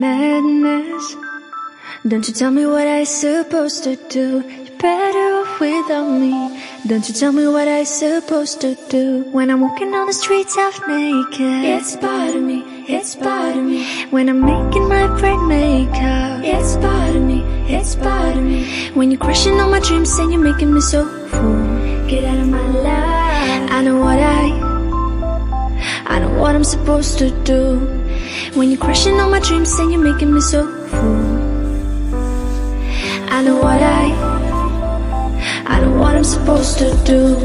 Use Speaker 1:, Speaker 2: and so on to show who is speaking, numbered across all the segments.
Speaker 1: Madness. Don't you tell me what I supposed to do. You're better off without me. Don't you tell me what I supposed to do. When I'm walking on the streets half naked, it's bothering me, it's bothering me. When I'm making my brain makeup, it's bothering me, it's bothering me. When you're crushing on my dreams and you're making me so full, get out of my life. I know what I'm supposed to do. When you're crushing on my dreams and you're making me so full, I know what I'm supposed to do.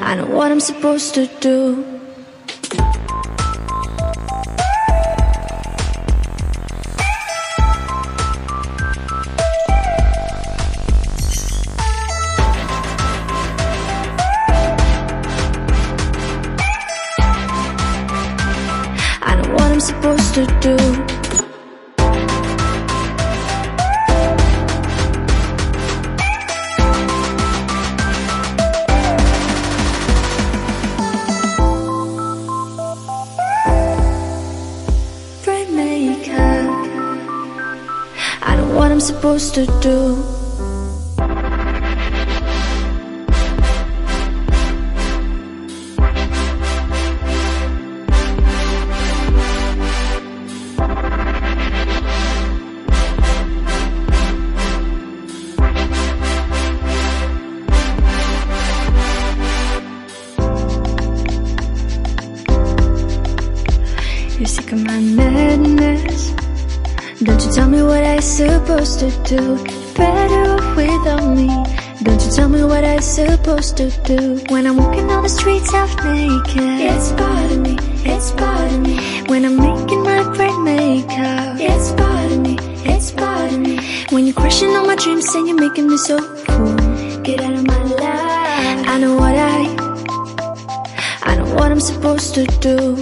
Speaker 1: I know what I'm supposed to do. I'm supposed to do. Brain makeup. I know what I'm supposed to do. You're sick of my madness. Don't you tell me what I supposed to do. You're better off without me. Don't you tell me what I supposed to do. When I'm walking on the streets half naked, it's bothering me, it's bothering me. When I'm making my brain makeup, it's bothering me, it's bothering me. When you're crushing on my dreams and you're making me so full, get out of my life. I know what I'm supposed to do.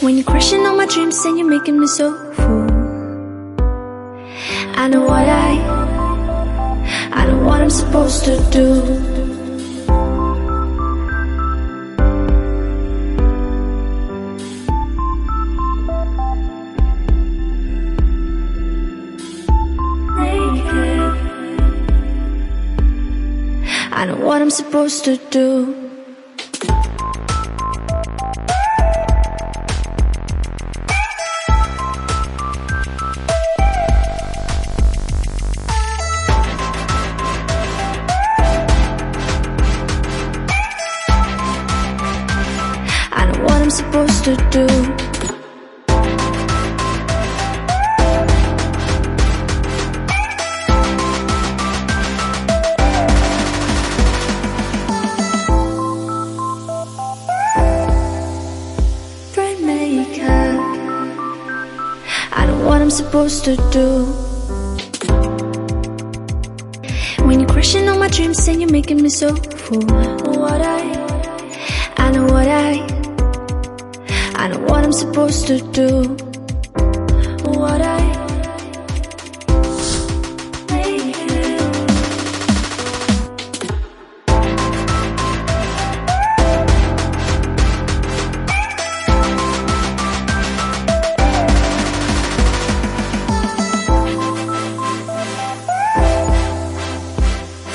Speaker 1: When you're crushing on my dreams and you're making me so full, I know what I'm supposed to do. I know what I'm supposed to do. I'm supposed to do. Brain makeup. I know what I'm supposed to do. When you're crushing on my dreams and you're making me so full, I know what I'm supposed to do.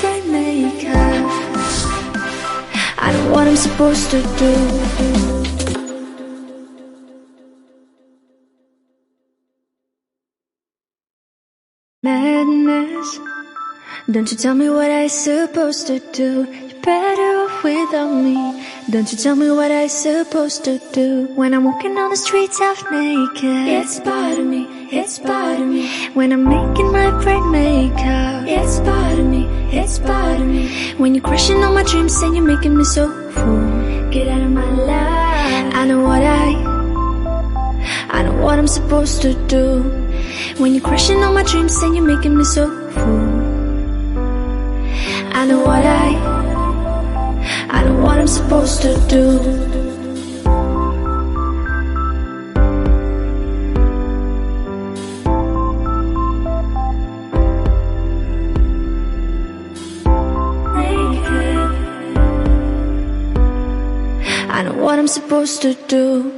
Speaker 1: Brain makeup. I know what I'm supposed to do. Madness. Don't you tell me what I supposed to do. You're better off without me. Don't you tell me what I supposed to do. When I'm walking on the streets half naked, it's bothering me, it's bothering me. When I'm making my brain makeup, it's bothering me, it's bothering me. When you're crushing on my dreams and you're making me so full, get out of my life. I know what I'm supposed to do. When you're crushing on my dreams and you're making me so full, I know what I'm supposed to do. supposed to do.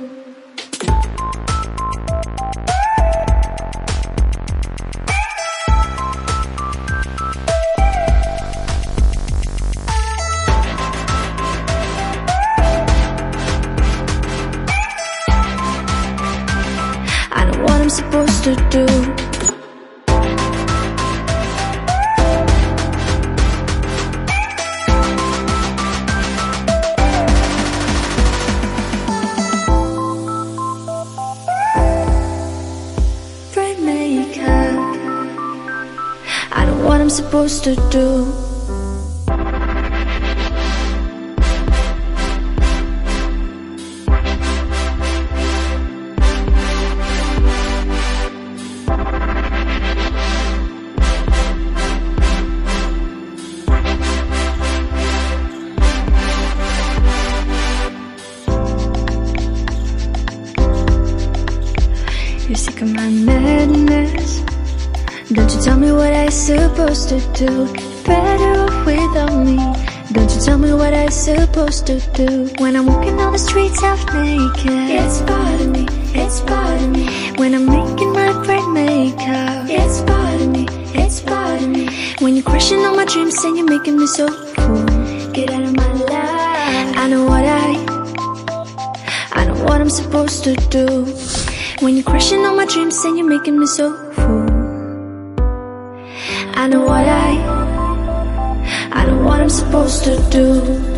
Speaker 1: I know what I'm supposed to do. I know what I'm supposed to do. You're sick of my madness. Don't you tell me what I'm supposed to do. Better off without me. Don't you tell me what I'm supposed to do. When I'm walking down the streets half naked, it's part of me, it's part of me. When I'm making my bright makeup, it's part of me, it's part of me. When you're crushing on my dreams and you're making me so cool, get out of my life. I know what I'm supposed to do. When you're crushing on my dreams and you're making me so fool, I know what I'm supposed to do.